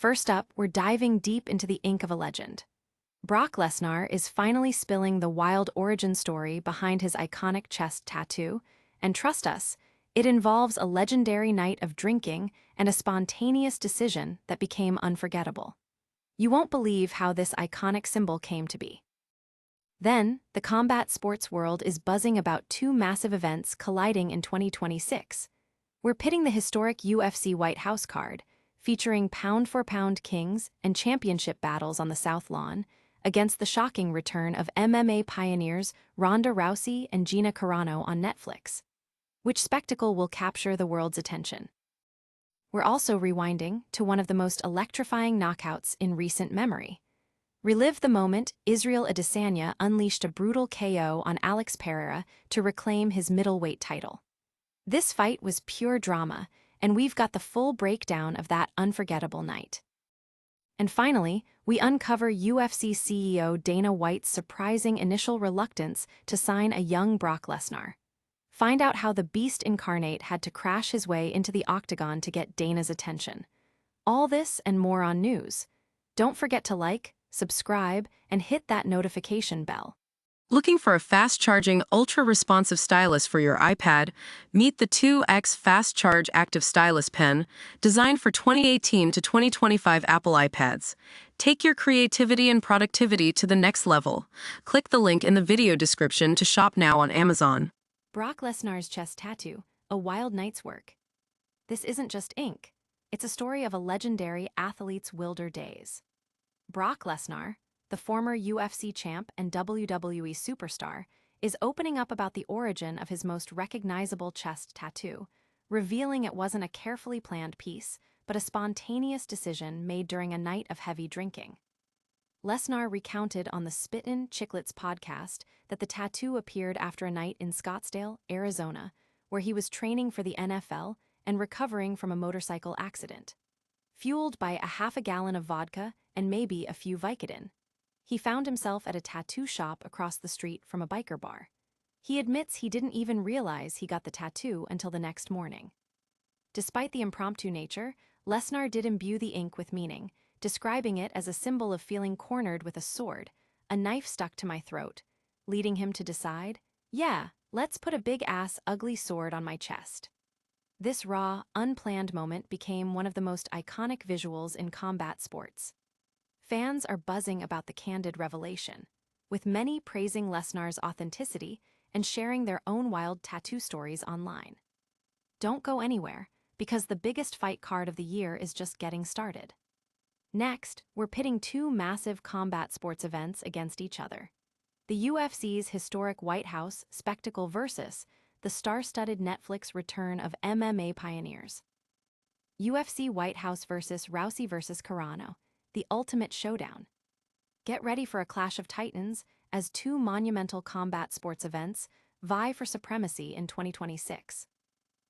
First up, we're diving deep into the ink of a legend. Brock Lesnar is finally spilling the wild origin story behind his iconic chest tattoo, and trust us, it involves a legendary night of drinking and a spontaneous decision that became unforgettable. You won't believe how this iconic symbol came to be. Then, the combat sports world is buzzing about two massive events colliding in 2026. We're pitting the historic UFC White House card, featuring pound-for-pound kings and championship battles on the South Lawn, against the shocking return of MMA pioneers Ronda Rousey and Gina Carano on Netflix. Which spectacle will capture the world's attention? We're also rewinding to one of the most electrifying knockouts in recent memory. Relive the moment Israel Adesanya unleashed a brutal KO on Alex Pereira to reclaim his middleweight title. This fight was pure drama, and we've got the full breakdown of that unforgettable night. And finally, we uncover UFC CEO Dana White's surprising initial reluctance to sign a young Brock Lesnar. Find out how the beast incarnate had to crash his way into the octagon to get Dana's attention. All this and more on news. Don't forget to like, subscribe, and hit that notification bell. Looking for a fast-charging, ultra-responsive stylus for your iPad? Meet the 2X Fast Charge Active Stylus Pen, designed for 2018 to 2025 Apple iPads. Take your creativity and productivity to the next level. Click the link in the video description to shop now on Amazon. Brock Lesnar's chest tattoo, a wild night's work. This isn't just ink. It's a story of a legendary athlete's wilder days. Brock Lesnar, the former UFC champ and WWE superstar, is opening up about the origin of his most recognizable chest tattoo, revealing it wasn't a carefully planned piece, but a spontaneous decision made during a night of heavy drinking. Lesnar recounted on the Spittin' Chiclets podcast that the tattoo appeared after a night in Scottsdale, Arizona, where he was training for the NFL and recovering from a motorcycle accident. Fueled by a half a gallon of vodka and maybe a few Vicodin, he found himself at a tattoo shop across the street from a biker bar. He admits he didn't even realize he got the tattoo until the next morning. Despite the impromptu nature, Lesnar did imbue the ink with meaning, describing it as a symbol of feeling cornered with a sword, a knife stuck to my throat, leading him to decide, yeah, let's put a big-ass ugly sword on my chest. This raw, unplanned moment became one of the most iconic visuals in combat sports. Fans are buzzing about the candid revelation, with many praising Lesnar's authenticity and sharing their own wild tattoo stories online. Don't go anywhere, because the biggest fight card of the year is just getting started. Next, we're pitting two massive combat sports events against each other. The UFC's historic White House spectacle versus the star-studded Netflix return of MMA pioneers. UFC White House versus Rousey versus Carano, the ultimate showdown. Get ready for a clash of titans as two monumental combat sports events vie for supremacy in 2026.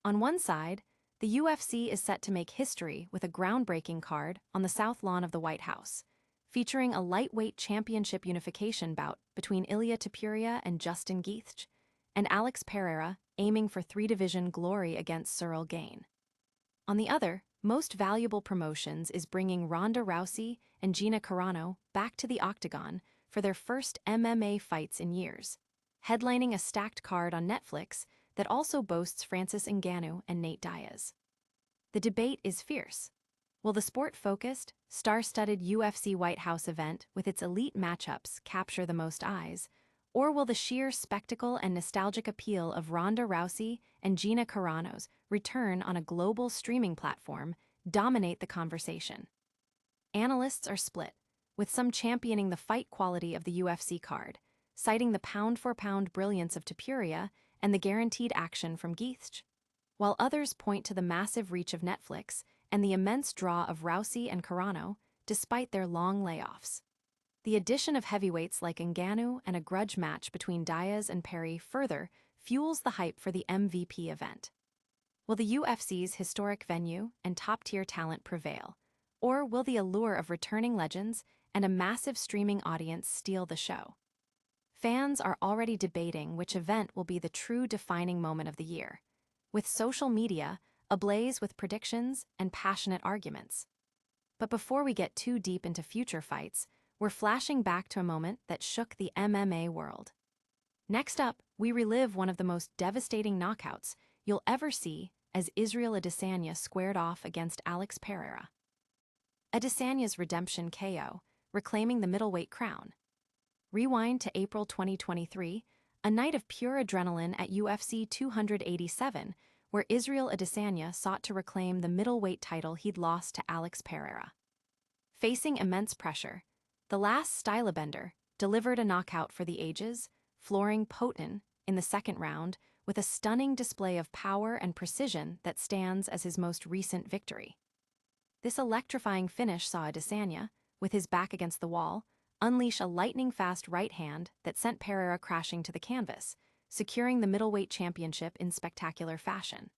On one side, the UFC is set to make history with a groundbreaking card on the South Lawn of the White House, featuring a lightweight championship unification bout between Ilia Topuria and Justin Gaethje, and Alex Pereira aiming for three-division glory against Cyril Gane. On the other, most valuable promotions is bringing Ronda Rousey and Gina Carano back to the octagon for their first MMA fights in years, headlining a stacked card on Netflix that also boasts Francis Ngannou and Nate Diaz. The debate is fierce. Will the sport-focused, star-studded UFC White House event with its elite matchups capture the most eyes, or will the sheer spectacle and nostalgic appeal of Ronda Rousey and Gina Carano's return on a global streaming platform dominate the conversation? Analysts are split, with some championing the fight quality of the UFC card, citing the pound-for-pound brilliance of Topuria and the guaranteed action from Gaethje, while others point to the massive reach of Netflix and the immense draw of Rousey and Carano, despite their long layoffs. The addition of heavyweights like Ngannou and a grudge match between Diaz and Perry further fuels the hype for the MVP event. Will the UFC's historic venue and top-tier talent prevail, or will the allure of returning legends and a massive streaming audience steal the show? Fans are already debating which event will be the true defining moment of the year, with social media ablaze with predictions and passionate arguments. But before we get too deep into future fights, we're flashing back to a moment that shook the MMA world. Next up, we relive one of the most devastating knockouts you'll ever see as Israel Adesanya squared off against Alex Pereira. Adesanya's redemption KO, reclaiming the middleweight crown. Rewind to April 2023, a night of pure adrenaline at UFC 287, where Israel Adesanya sought to reclaim the middleweight title he'd lost to Alex Pereira. Facing immense pressure, the last stylebender delivered a knockout for the ages, flooring Potin in the second round with a stunning display of power and precision that stands as his most recent victory. This electrifying finish saw Adesanya, with his back against the wall, unleash a lightning-fast right hand that sent Pereira crashing to the canvas, securing the middleweight championship in spectacular fashion.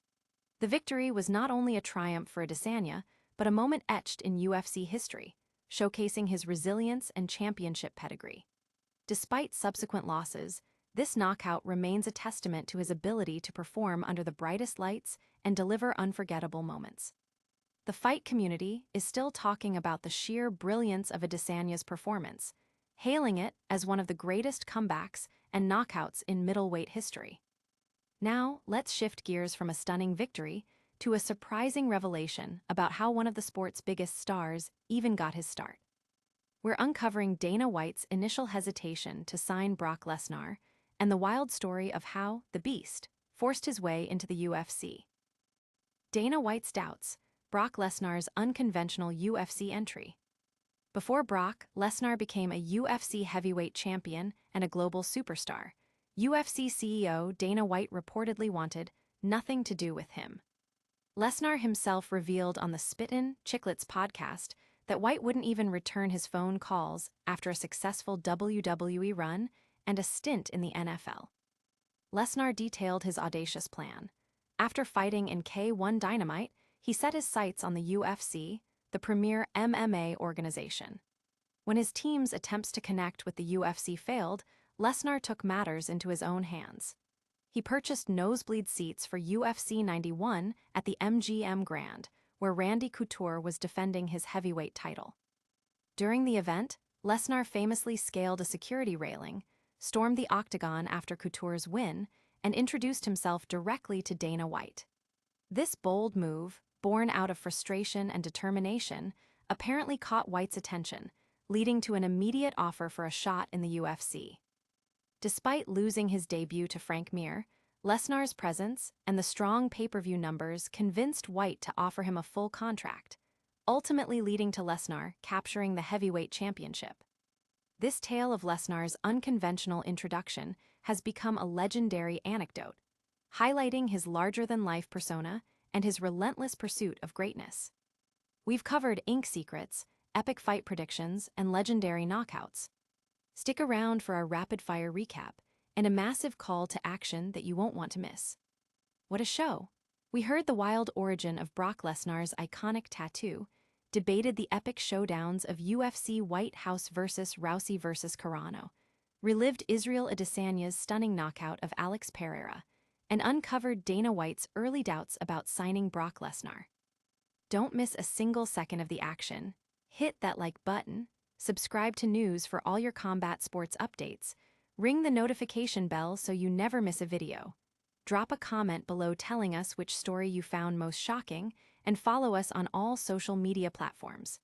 The victory was not only a triumph for Adesanya, but a moment etched in UFC history, showcasing his resilience and championship pedigree. Despite subsequent losses, this knockout remains a testament to his ability to perform under the brightest lights and deliver unforgettable moments. The fight community is still talking about the sheer brilliance of Adesanya's performance, hailing it as one of the greatest comebacks and knockouts in middleweight history. Now, let's shift gears from a stunning victory to a surprising revelation about how one of the sport's biggest stars even got his start. We're uncovering Dana White's initial hesitation to sign Brock Lesnar and the wild story of how the Beast forced his way into the UFC. Dana White's doubts, Brock Lesnar's unconventional UFC entry. Before Brock, Lesnar became a UFC heavyweight champion and a global superstar. UFC CEO Dana White reportedly wanted nothing to do with him. Lesnar himself revealed on the Spittin' Chiclets podcast that White wouldn't even return his phone calls after a successful WWE run and a stint in the NFL. Lesnar detailed his audacious plan. After fighting in K1 Dynamite, he set his sights on the UFC, the premier MMA organization. When his team's attempts to connect with the UFC failed, Lesnar took matters into his own hands. He purchased nosebleed seats for UFC 91 at the MGM Grand, where Randy Couture was defending his heavyweight title. During the event, Lesnar famously scaled a security railing, stormed the octagon after Couture's win, and introduced himself directly to Dana White. This bold move, born out of frustration and determination, apparently caught White's attention, leading to an immediate offer for a shot in the UFC. Despite losing his debut to Frank Mir, Lesnar's presence and the strong pay-per-view numbers convinced White to offer him a full contract, ultimately leading to Lesnar capturing the heavyweight championship. This tale of Lesnar's unconventional introduction has become a legendary anecdote, highlighting his larger-than-life persona and his relentless pursuit of greatness. We've covered ink secrets, epic fight predictions, and legendary knockouts. Stick around for our rapid-fire recap and a massive call to action that you won't want to miss. What a show! We heard the wild origin of Brock Lesnar's iconic tattoo, debated the epic showdowns of UFC White House versus Rousey versus Carano, relived Israel Adesanya's stunning knockout of Alex Pereira, and uncovered Dana White's early doubts about signing Brock Lesnar. Don't miss a single second of the action. Hit that like button, subscribe to news for all your combat sports updates, ring the notification bell so you never miss a video. Drop a comment below telling us which story you found most shocking, and follow us on all social media platforms.